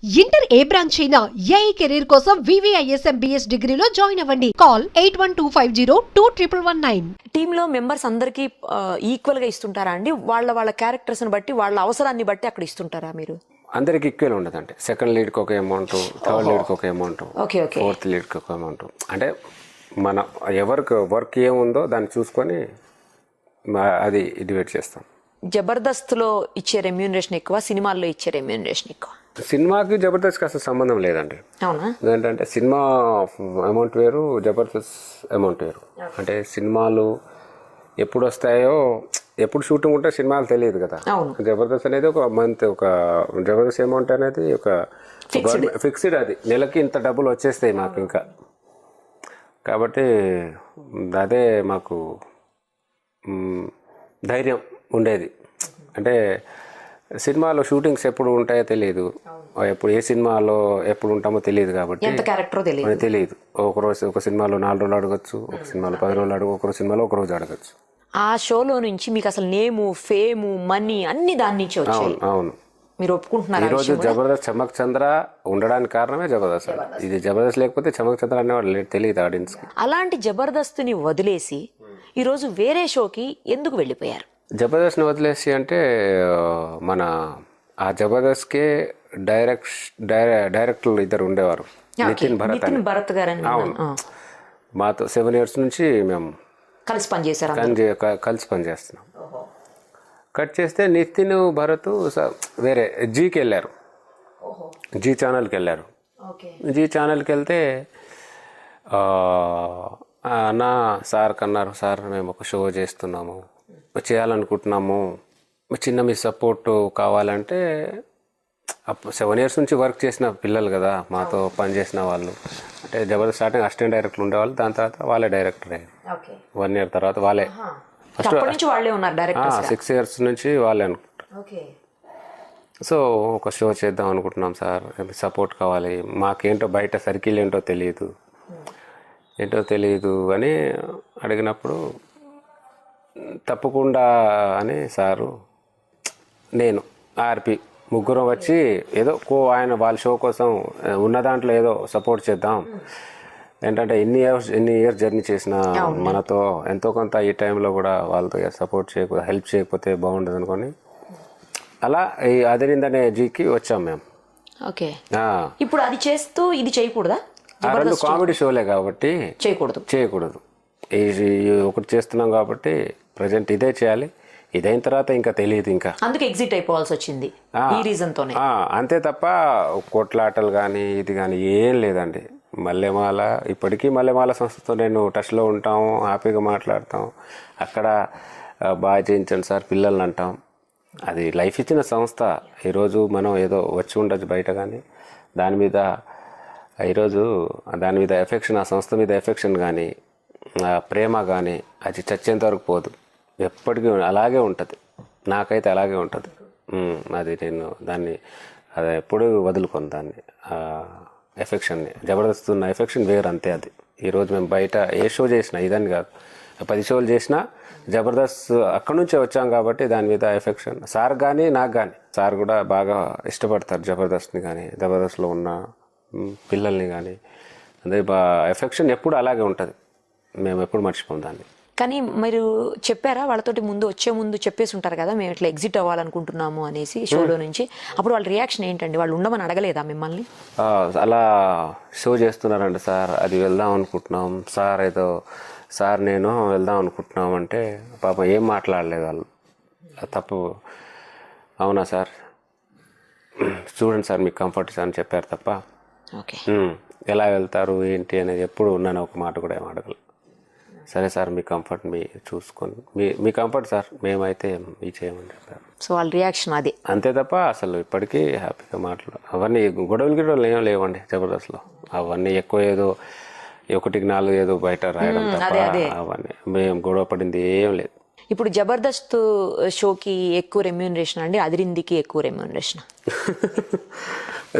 Inter ఏ branch అయినా AI career కోసం వివిఐఎస్ MBS డిగ్రీలో జాయిన్ అవ్వండి. కాల్ 8125021119. టీంలో మెంబర్స్ అందరికీ ఈక్వల్ గా ఇస్తుంటారా అండి? వాళ్ళ క్యారెక్టర్స్ ని బట్టి, వాళ్ళ అవసరాన్ని బట్టి అక్కడ ఇస్తుంటారా మీరు? అందరికి ఈక్వల్ ఉండదండి. సెకండ్ లీడ్కి ఒక అమౌంట్, థర్డ్ లీడ్కి ఒక అమౌంట్, ఫోర్త్ లీడ్కి ఒక అమౌంట్. అంటే మన ఎవరికి వర్క్ ఏముందో దాన్ని చూసుకొని అది డివైడ్ చేస్తాం. జబర్దస్త్లో ఇచ్చే రెమ్యూనరేషన్ ఎక్కువ, సినిమాల్లో ఇచ్చే రెమ్యూనరేషన్ ఎక్కువ? సినిమాకి జబర్దస్త్కి అసలు సంబంధం లేదండి. అవునా? ఏంటంటే సినిమా అమౌంట్ వేరు, జబర్దస్త్ అమౌంట్ వేరు. అంటే సినిమాలు ఎప్పుడు వస్తాయో, ఎప్పుడు షూటింగ్ ఉంటే సినిమాలు తెలియదు కదా. జబర్దస్త్ అనేది ఒక మంత్, ఒక జబర్దస్త్ అమౌంట్ అనేది ఒక ఫిక్స్డ్, అది నెలకి ఇంత డబ్బులు వచ్చేస్తాయి మాకు. ఇంకా కాబట్టి అదే మాకు ధైర్యం ఉండేది. అంటే సినిమాలో షూటింగ్స్ ఎప్పుడు ఉంటాయో తెలియదు, ఎప్పుడు ఏ సినిమాలో ఎప్పుడు ఉంటామో తెలియదు. కాబట్టి తెలియదు. ఒకరోజు ఒక సినిమాలో 4 రోజులు అడగచ్చు, ఒక సినిమాలో 10 రోజులు అడగ, ఒక సినిమాలో ఒక రోజు అడగచ్చు. ఆ షోలో నుంచి మీకు అసలు నేము, ఫేము, మనీ అన్ని దాని నుంచి వచ్చాయి. అవును, మీరు ఒప్పుకుంటున్నారు? ఈరోజు జబర్దస్త్ చమక్ చంద్ర ఉండడానికి కారణమే జబర్దస్త్. ఇది జబర్దస్త్ లేకపోతే చమక్ చంద్ర అనేవాడు తెలియదు ఆడియన్స్ కి. అలాంటి జబర్దస్త్ని వదిలేసి ఈరోజు వేరే షోకి ఎందుకు వెళ్ళిపోయారు? జబర్దస్త్ని వదిలేసి అంటే మన ఆ జబర్దస్త్కే డైరెక్టర్లు ఇద్దరు ఉండేవారు, నితిన్ భరత్ గారు. మాతో 7 years నుంచి మేము కలిసి పనిచేస్తున్నాం. కట్ చేస్తే నితిన్, భరత్ వేరే జీకి వెళ్ళారు, జీ ఛానల్కి వెళ్ళారు. జీ ఛానల్కి వెళ్తే అన్న సార్ కన్నారు, సార్ మేము ఒక షో చేస్తున్నాము, చేయాలనుకుంటున్నాము, చిన్న మీ సపోర్ట్ కావాలంటే. 7 years నుంచి వర్క్ చేసిన పిల్లలు కదా, మాతో పనిచేసిన వాళ్ళు. అంటే జబర్దస్త్ స్టార్టింగ్ అసిస్టెంట్ డైరెక్టర్లు ఉండేవాళ్ళు, దాని తర్వాత వాళ్ళే డైరెక్టర్ అయ్యారు. 1 year తర్వాత వాళ్ళే, ఫస్ట్ 6 years నుంచి వాళ్ళే అనుకుంటారు. సో ఒక షో చేద్దాం అనుకుంటున్నాం సార్, సపోర్ట్ కావాలి, మాకేంటో బయట సర్కిల్ ఏంటో తెలియదు అని అడిగినప్పుడు తప్పకుండా అని సారు, నేను, ఆర్పి ముగ్గురం వచ్చి ఏదో ఆయన వాళ్ళ షో కోసం ఉన్న దాంట్లో ఏదో సపోర్ట్ చేద్దాం. ఏంటంటే ఎన్ని ఇయర్స్ జర్నీ చేసిన మనతో ఎంతో కొంత ఈ టైంలో కూడా వాళ్ళతో సపోర్ట్ చేయకపోతే, హెల్ప్ చేయకపోతే బాగుండదు అనుకొని అలా ఈ అదిరిందనే జీకి వచ్చాం మేము. ఓకే, ఇప్పుడు అది చేస్తూ ఇది చేయకూడదా? రెండు కామెడీ షోలే కాబట్టి చేయకూడదు. ఇది ఒకటి చేస్తున్నాం కాబట్టి ప్రజెంట్ ఇదే చేయాలి. ఇదైన తర్వాత ఇంకా తెలియదు, ఇంకా అందుకే ఎగ్జిట్ అయిపోవాల్సి వచ్చింది ఈ రీజన్ తోనే. అంతే తప్ప కొట్లాటలు కానీ ఇది కానీ ఏం లేదండి. మల్లెమాల ఇప్పటికీ మల్లెమాల సంస్థతో నేను టచ్లో ఉంటాము, హ్యాపీగా మాట్లాడతాం. అక్కడ బాగా చేయించండి సార్ పిల్లల్ని అంటాం. అది లైఫ్ ఇచ్చిన సంస్థ. ఈరోజు మనం ఏదో వచ్చి ఉండొచ్చు బయట, కానీ దాని మీద ఈరోజు దాని మీద ఎఫెక్షన్, ఆ సంస్థ మీద ఎఫెక్షన్ కానీ ప్రేమ కానీ అది చచ్చేంత వరకు పోదు, ఎప్పటికీ అలాగే ఉంటుంది. నాకైతే అలాగే ఉంటుంది. అది నేను దాన్ని అది ఎప్పుడూ వదులుకొని దాన్ని ఎఫెక్షన్ని, జబర్దస్త్ ఉన్న ఎఫెక్షన్ వేరు, అంతే. అది ఈరోజు మేము బయట ఏ షో చేసినా, ఇదని కాదు 10 షోలు చేసినా జబర్దస్త్ అక్కడి నుంచే వచ్చాం కాబట్టి దాని మీద ఎఫెక్షన్. సార్ కానీ నాకు కానీ, సార్ కూడా బాగా ఇష్టపడతారు జబర్దస్త్ని కానీ, జబర్దస్త్లో ఉన్న పిల్లల్ని కానీ. అదే ఎఫెక్షన్ ఎప్పుడు అలాగే ఉంటుంది, మేము ఎప్పుడు మర్చిపోం దాన్ని. కానీ మీరు చెప్పారా వాళ్ళతోటి వచ్చే ముందు చెప్పేసి ఉంటారు కదా, మేము ఇట్లా ఎగ్జిట్ అవ్వాలనుకుంటున్నాము అనేసి షోలో నుంచి? అప్పుడు వాళ్ళ రియాక్షన్ ఏంటండి? వాళ్ళు ఉండమని అడగలేదా మిమ్మల్ని? అలా షో చేస్తున్నారండి సార్, అది వెళ్దాం అనుకుంటున్నాం సార్, ఏదో సార్ నేను వెళ్దాం అనుకుంటున్నాం అంటే పాపం ఏం మాట్లాడలేదు వాళ్ళు. తప్పు, అవునా సార్ చూడండి సార్ మీకు కంఫర్ట్ అని చెప్పారు తప్ప ఎలా వెళ్తారు ఏంటి అనేది ఎప్పుడు ఉన్నాను ఒక మాట కూడా ఏం అడగలేదు. సరే సార్ మీ కంఫర్ట్ మీ చూసుకొని మీ కంఫర్ట్ సార్, మేమైతే ఈ చేయమని చెప్పారు. సో వాళ్ళ రియాక్షన్ అది అంతే తప్ప అసలు ఇప్పటికీ హ్యాపీగా మాట్లాడు. అవన్నీ గొడవలు ఏం లేవండి జబర్దస్త్లో. అవన్నీ ఎక్కువ ఏదో 1కి 4 ఏదో బయట రాయడం తప్ప అవన్నీ మేము గొడవ పడింది ఏం లేదు. ఇప్పుడు జబర్దస్త్ షోకి ఎక్కువ రెమ్యూనరేషన్ అండి, అదిరిందికి ఎక్కువ రెమ్యూనరేషన్?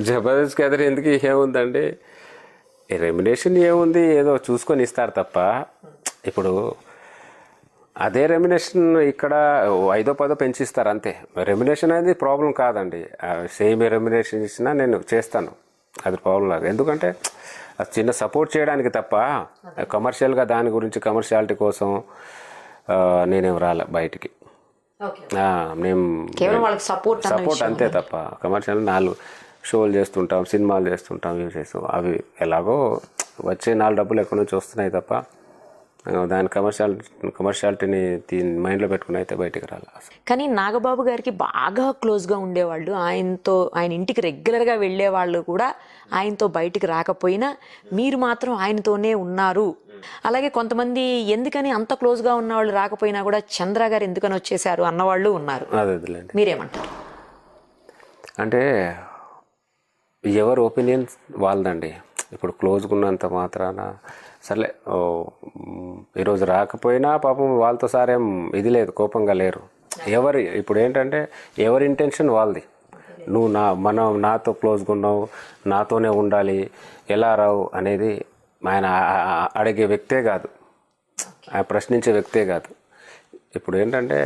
జబర్దస్త్కి అదిరిందికి ఏముందండి, రెమ్యునరేషన్ ఏముంది, ఏదో చూసుకొని ఇస్తారు తప్ప. ఇప్పుడు అదే రెమ్యునేషన్ ఇక్కడ 5-10 పెంచిస్తారు అంతే. రెమ్యునేషన్ అనేది ప్రాబ్లం కాదండి. సేమ్ రెమ్యునేషన్ ఇచ్చినా నేను చేస్తాను, అది ప్రాబ్లం లేదు. ఎందుకంటే అది చిన్న సపోర్ట్ చేయడానికి తప్ప కమర్షియల్గా దాని గురించి కమర్షియాలిటీ కోసం నేనేం రాలే బయటికి. మేము సపోర్ట్ అంతే తప్ప కమర్షియల్ 4 షోలు చేస్తుంటాం, సినిమాలు చేస్తుంటాం, ఇవి చేస్తాం. అవి ఎలాగో వచ్చే 4 డబ్బులు ఎక్కడి నుంచి వస్తున్నాయి తప్ప దాని కమర్షియాలిటీని మైండ్లో పెట్టుకుని అయితే బయటికి రాలి. కానీ నాగబాబు గారికి బాగా క్లోజ్గా ఉండేవాళ్ళు, ఆయన ఇంటికి రెగ్యులర్గా వెళ్ళేవాళ్ళు కూడా ఆయనతో బయటికి రాకపోయినా మీరు మాత్రం ఆయనతోనే ఉన్నారు. అలాగే కొంతమంది ఎందుకని అంత క్లోజ్గా ఉన్నవాళ్ళు రాకపోయినా కూడా చంద్ర గారు ఎందుకని వచ్చేసారు అన్నవాళ్ళు ఉన్నారు. అదేలేండి. మీరేమంటారు? అంటే ఎవరి ఒపీనియన్స్ వాళ్ళదండి. ఇప్పుడు క్లోజ్గా ఉన్నంత మాత్రాన సర్లే ఈరోజు రాకపోయినా పాపం వాళ్ళతో సారేం ఇది లేదు, కోపంగా లేరు. ఇప్పుడు ఏంటంటే ఎవరి ఇంటెన్షన్ వాళ్ళది. నువ్వు నాతో క్లోజ్గా ఉన్నావు, నాతోనే ఉండాలి, ఎలా రావు అనేది ఆయన అడిగే వ్యక్తే కాదు, ఆయన ప్రశ్నించే వ్యక్తే కాదు. ఇప్పుడు ఏంటంటే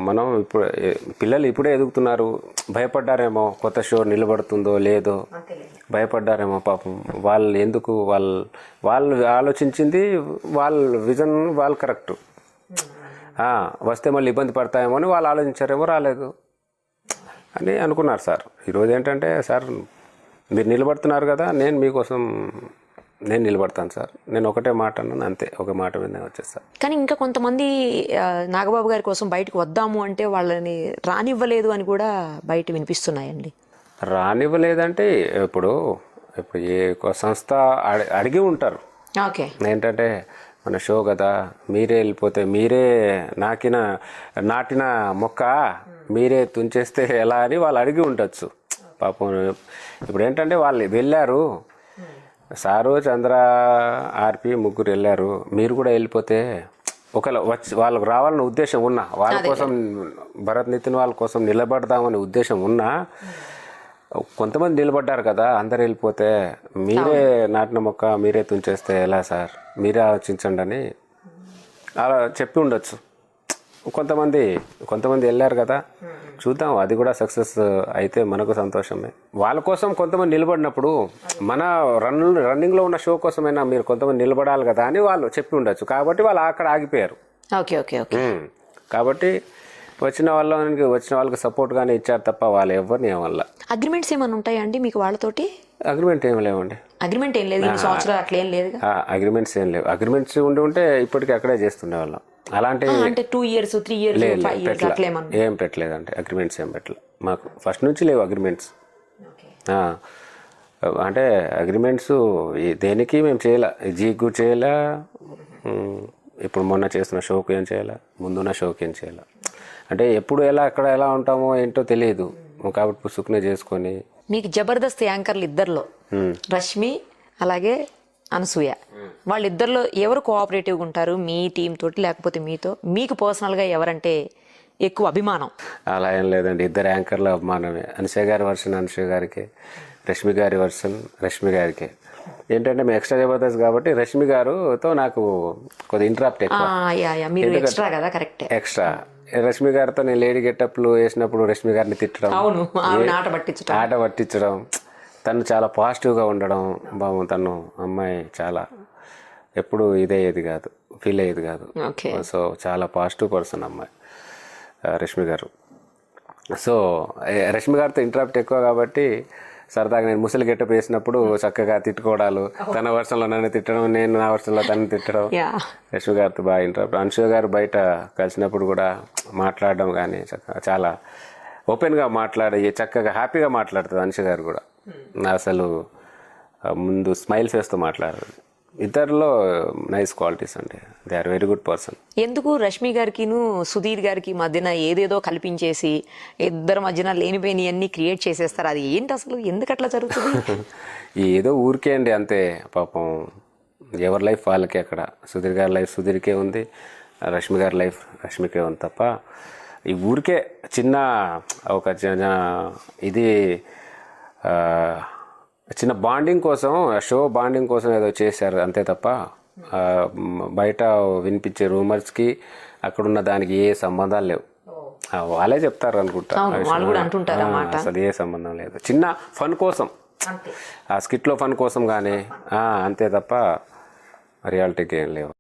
మనం పిల్లలు ఇప్పుడే ఎదుగుతున్నారు, భయపడ్డారేమో కొత్త షో నిలబడుతుందో లేదో భయపడ్డారేమో పాపం. వాళ్ళు ఎందుకు వాళ్ళు ఆలోచించింది వాళ్ళ విజన్ వాళ్ళు కరెక్ట్. వస్తే మళ్ళీ ఇబ్బంది పడతాయేమో అని వాళ్ళు ఆలోచించారేమో, రాలేదు అని అనుకున్నారు సార్. ఈరోజు ఏంటంటే సార్ మీరు నిలబడుతున్నారు కదా, నేను మీకోసం నేను నిలబడతాను సార్, నేను ఒకటే మాట అన్నాను అంతే, ఒక మాట మీద వచ్చేస్తాను. కానీ ఇంకా కొంతమంది నాగబాబు గారి కోసం బయటకు వద్దాము అంటే వాళ్ళని రానివ్వలేదు అని కూడా బయట వినిపిస్తున్నాయండి. రానివ్వలేదంటే ఇప్పుడు ఏ సంస్థ అడిగి ఉంటారు. ఓకే, ఏంటంటే మన షో కదా, మీరే వెళ్ళిపోతే మీరే నాటిన మొక్క మీరే తుంచేస్తే ఎలా అని వాళ్ళు అడిగి ఉండొచ్చు పాపం. ఇప్పుడు ఏంటంటే వాళ్ళు వెళ్ళారు, సారు చంద్ర ఆర్పి ముగ్గురు వెళ్ళారు, మీరు కూడా వెళ్ళిపోతే ఒకవేళ వాళ్ళకు రావాలన్న ఉద్దేశం ఉన్నా, వాళ్ళ కోసం భరత్ నితిన్ వాళ్ళ కోసం నిలబడదామనే ఉద్దేశం ఉన్నా కొంతమంది నిలబడ్డారు కదా, అందరు వెళ్ళిపోతే మీరే నాటిన మొక్క మీరే తుంచేస్తే ఎలా సార్, మీరే ఆలోచించండి అని అలా చెప్పి ఉండొచ్చు. కొంతమంది వెళ్ళారు కదా, చూద్దాం అది కూడా సక్సెస్ అయితే మనకు సంతోషమే. వాళ్ళ కోసం కొంతమంది నిలబడినప్పుడు మన రన్నింగ్లో ఉన్న షో కోసమైనా మీరు కొంతమంది నిలబడాలి కదా అని వాళ్ళు చెప్పి ఉండొచ్చు. కాబట్టి వాళ్ళు అక్కడ ఆగిపోయారు. Okay okay okay. కాబట్టి వచ్చిన వాళ్ళకి సపోర్ట్గానే ఇచ్చారు తప్ప వాళ్ళు ఎవరిని ఏమల్ల. అగ్రిమెంట్స్ ఏమైనా ఉంటాయా అండి మీకు వాళ్ళతోటి? అగ్రిమెంట్ ఏం లేవండి. అగ్రిమెంట్ ఏం లేదు, సంవత్సరాలు అట్లా ఏం లేదు. అగ్రిమెంట్స్ ఏం లేవు. అగ్రిమెంట్స్ ఉంటే ఇప్పటికీ అక్కడే చేస్తుండే వాళ్ళం. అలాంటి అంటే 2 years 3 years 5 years అట్లా ఏం పెట్టలేదండి. అగ్రిమెంట్స్ ఏం పెట్టలేదు మాకు, ఫస్ట్ నుంచి లేవు అగ్రిమెంట్స్. అంటే అగ్రిమెంట్స్ దేనికి మేము చేయలే, జీకు చేయలే, ఇప్పుడు మొన్న చేస్తున్న షోకి ఏం చేయాలా, ముందున్న షోకి ఏం చేయాలా. అంటే ఎప్పుడు ఎక్కడ ఎలా ఉంటామో ఏంటో తెలియదు కాబట్టి పుసుకునే చేసుకొని. మీకు జబర్దస్త్ యాంకర్లు ఇద్దరిలో రష్మి అలాగే అనసూయ, వాళ్ళిద్దరిలో ఎవరు కోఆపరేటివ్గా ఉంటారు మీ టీం తోటి లేకపోతే మీతో? మీకు పర్సనల్గా ఎవరంటే ఎక్కువ అభిమానం? అలా ఏం లేదండి, ఇద్దరు యాంకర్ల అభిమానమే. అనసూయ గారి వర్షన్ అనసూయ గారికి, రష్మి గారి వర్షన్ రష్మి గారికి. ఏంటంటే మేము ఎక్స్ట్రా జబర్దస్త్ కాబట్టి రష్మి గారుతో నాకు కొద్దిగా ఇంటరాప్ట్ ఎక్కువ. ఎక్స్ట్రా రష్మి గారితో నేను లేడీ గెటప్లు వేసినప్పుడు రష్మి గారిని తిట్టడం, ఆట పట్టించడం, తను చాలా పాజిటివ్గా ఉండడం. తను అమ్మాయి చాలా ఎప్పుడు ఇదయ్యేది కాదు, ఫీల్ అయ్యేది కాదు. సో చాలా పాజిటివ్ పర్సన్ అమ్మాయి రష్మి గారు. సో రష్మి గారితో ఇంటరాప్ట్ ఎక్కువ కాబట్టి సరదాగా నేను ముసలి గెటప్ వేసినప్పుడు చక్కగా తిట్టుకోవడాలు, తన వర్షంలో నన్ను తిట్టడం, నేను నా వర్షంలో తనని తిట్టడం. రష్మి గారితో బాగా ఇంటరాప్ట్. అనసూయ గారు బయట కలిసినప్పుడు కూడా మాట్లాడడం కానీ చాలా ఓపెన్గా చక్కగా హ్యాపీగా మాట్లాడుతుంది. అనసూయ గారు కూడా అసలు ముందు స్మైల్ ఫేస్తో మాట్లాడారు. ఇద్దరిలో నైస్ క్వాలిటీస్ అండి, they are very good person. ఎందుకు రష్మి గారికిను సుధీర్ గారికి మధ్యన ఏదేదో కల్పించేసి ఇద్దరి మధ్యన లేనిపోయిన అన్ని క్రియేట్ చేసేస్తారు? అది ఏంటి అసలు, ఎందుకు అట్లా జరుగుతుంది? ఏదో ఊరికే అండి అంతే. పాపం ఎవరి లైఫ్ వాళ్ళకే. అక్కడ సుధీర్ గారి లైఫ్ సుధీర్కే ఉంది, రష్మి గారి లైఫ్ రష్మికే ఉంది తప్ప ఈ ఊరికే చిన్న ఇది చిన్న బాండింగ్ కోసం, షో బాండింగ్ కోసం ఏదో చేశారు అంతే తప్ప బయట వినిపించే రూమర్స్కి అక్కడున్న దానికి ఏ సంబంధాలు లేవు. వాళ్ళే చెప్తారు అనుకుంటా, వాళ్ళు కూడా అంటుంటారు అన్నమాట. అసలు ఏ సంబంధం లేదు, చిన్న ఫన్ కోసం, ఆ స్కిట్లో ఫన్ కోసం కానీ అంతే తప్ప రియాలిటీకి ఏం లేవు.